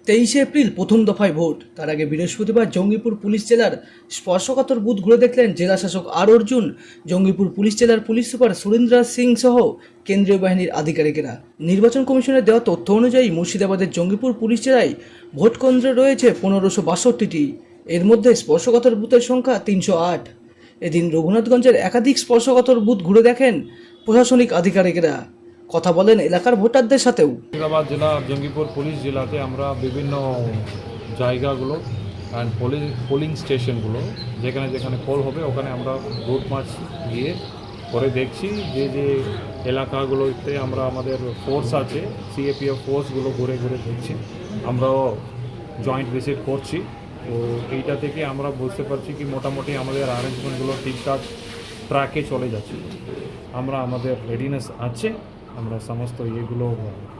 23 April প্রথম দফায় vote. তার আগে বৃহস্পতিবার জঙ্গিপুর পুলিশ জেলার স্পর্শকাতর বুথ ঘুরে দেখলেন জেলা শাসক আর অর্জুন, জঙ্গিপুর পুলিশ জেলার পুলিশ সুপার সুরেন্দ্র সিং সহ কেন্দ্রীয় বাহিনীর আধিকারিকেরা। নির্বাচন কমিশনের দেওয়া তথ্য অনুযায়ী মুর্শিদাবাদের জঙ্গিপুর পুলিশ জেলায় ভোট কেন্দ্র রয়েছে 1562টি। এর মধ্যে স্পর্শকাতর বুথের সংখ্যা 308। এদিন রঘুনাথগঞ্জের একাধিক স্পর্শকাতর বুথ ঘুরে দেখেন প্রশাসনিক আধিকারিকেরা। কথা বলেন এলাকার ভোটারদের সাথেও। মুর্শিদাবাদ জেলা জঙ্গিপুর পুলিশ জেলাতে আমরা বিভিন্ন জায়গাগুলো অ্যান্ড পোলিং স্টেশনগুলো যেখানে যেখানে পোল হবে ওখানে আমরা রুট মার্চ গিয়ে করে দেখছি যে যে এলাকাগুলোতে আমরা আমাদের ফোর্স আছে সিএপিএফ ফোর্সগুলো ঘুরে ঘুরে দেখছি। আমরাও জয়েন্ট ভিজিট করছি। তো এইটা থেকে আমরা বুঝতে পারছি কি মোটামুটি আমাদের অ্যারেঞ্জমেন্টগুলো ঠিকঠাক ট্র্যাকে চলে যাচ্ছে। আমরা আমাদের রেডিনেস আছে, আমরা সমস্ত ইয়েগুলো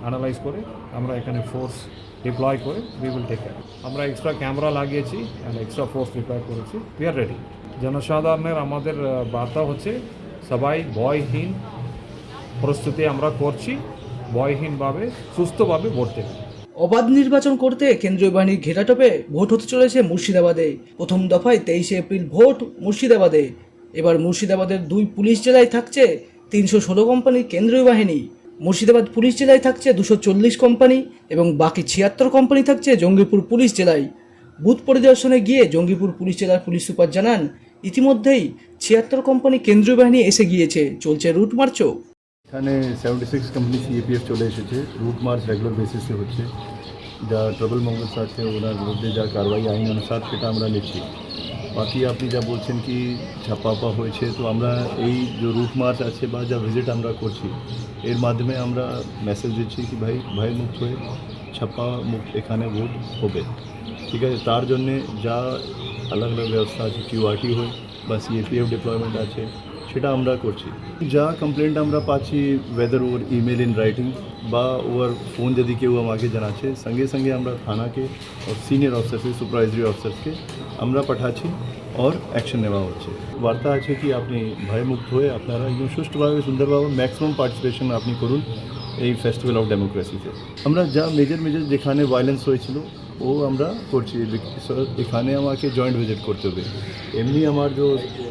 অ্যানালাইজ করে আমরা এখানে ফোর্স ডিপ্লয় করে উই উইল টেক কেয়ার। আমরা এক্সট্রা ক্যামেরা লাগিয়েছি অ্যান্ড এক্সট্রা ফোর্স ডিপ্লয় করেছি। We are ready. জনসাধারণের আমাদের বার্তা হচ্ছে সবাই ভয়হীন প্রস্তুতি আমরা করছি, ভয়হীনভাবে সুস্থভাবে ভোট দেবে। অবাধ নির্বাচন করতে কেন্দ্রীয় বাহিনীর ঘেরাটোপে ভোট হতে চলেছে মুর্শিদাবাদে। প্রথম দফায় 23 এপ্রিল ভোট মুর্শিদাবাদে। এবার মুর্শিদাবাদের 2 পুলিশ জেলায় থাকছে 316 কোম্পানির কেন্দ্রীয় বাহিনী। মুর্শিদাবাদ পুলিশ জেলায় থাকছে 240 কোম্পানি এবং বাকি 76 কোম্পানি থাকছে জঙ্গিপুর পুলিশ জেলায়। বুথ পরিদর্শনে গিয়ে জঙ্গিপুর পুলিশ জেলার পুলিশ সুপার জানান, ইতিমধ্যেই 76 কোম্পানি কেন্দ্রীয় বাহিনী এসে গিয়েছে, চলছে রুট মার্চও। এখানে 76 কোম্পানি সিএপিএফ চলে এসেছে। রুট মার্চ রেগুলার বেসিসে হচ্ছে। যা ট্রাবল মঙ্গলস আছে ওনার বিরুদ্ধে যা কারবাই আইন অনুসার সেটা আমরা নিচ্ছি। বাকি আপনি যা বলছেন কি ছাপ্পা হয়েছে, তো আমরা এই যে রুট মার্চ আছে বা যা ভিজিট আমরা করছি এর মাধ্যমে আমরা মেসেজ দিচ্ছি কি ভাই ভয়মুক্ত হয়ে ছাপ্পা মুক্ত এখানে ভোট হবে। ঠিক আছে, তার জন্যে যা আলাদা আলাদা ব্যবস্থা আছে, কিউআরটি হয় বা সিএপিএফ ডিপ্লয়মেন্ট আছে সেটা আমরা করছি। যা কমপ্লেন্ট আমরা পাচ্ছি weather or email in writing বা ওর ফোন যদি কেউ আমাকে জানাচ্ছে, সঙ্গে সঙ্গে আমরা থানাকে और সিনিয়র অফিসারকে সুপারভাইজারি অফিসারকে আমরা পাঠাচ্ছি और অ্যাকশন নেওয়া হচ্ছে। বার্তা আছে কি আপনি ভয়মুক্ত হয়ে আপনারা একদম সুষ্ঠুভাবে সুন্দরভাবে ম্যাক্সিমাম পার্টিসিপেশন আপনি করুন এই ফেস্টিভ্যাল অফ ডেমোক্রেসিতে। আমরা যা মেজর যেখানে ভায়োলেন্স হয়েছিল ও আমরা করছি। এখানে আমাকে জয়েন্ট ভিজিট করতে হবে। এমনি আমার যে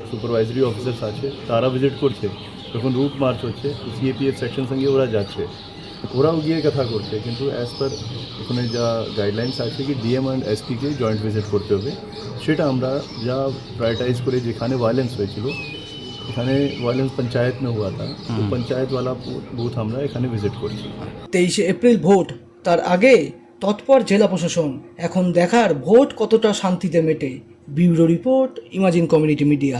সুপারভাইজারি অফিসার্স আছে তারা ভিজিট করছে, যখন রুট মার্চ হচ্ছে সিএপিএফ সেকশন সঙ্গে ওরা যাচ্ছে, ওরাও গিয়ে কথা করছে। কিন্তু অ্যাজ পার ওখানে যা গাইডলাইন্স আছে কি ডিএম অ্যান্ড এসপিকে জয়েন্ট ভিজিট করতে হবে, সেটা আমরা যা প্রায়োরিটাইজ করে যেখানে ভায়োলেন্স হয়েছিল, এখানে ভায়োলেন্স পঞ্চায়েত में हुआ था, তো পঞ্চায়েত वाला বুথ আমরা এখানে ভিজিট করছি। 23 এপ্রিল ভোট, তার আগে তৎপর জেলা প্রশাসন। এখন দেখার ভোট কতটা শান্তিতে মেটে। Bureau report, imagine community media.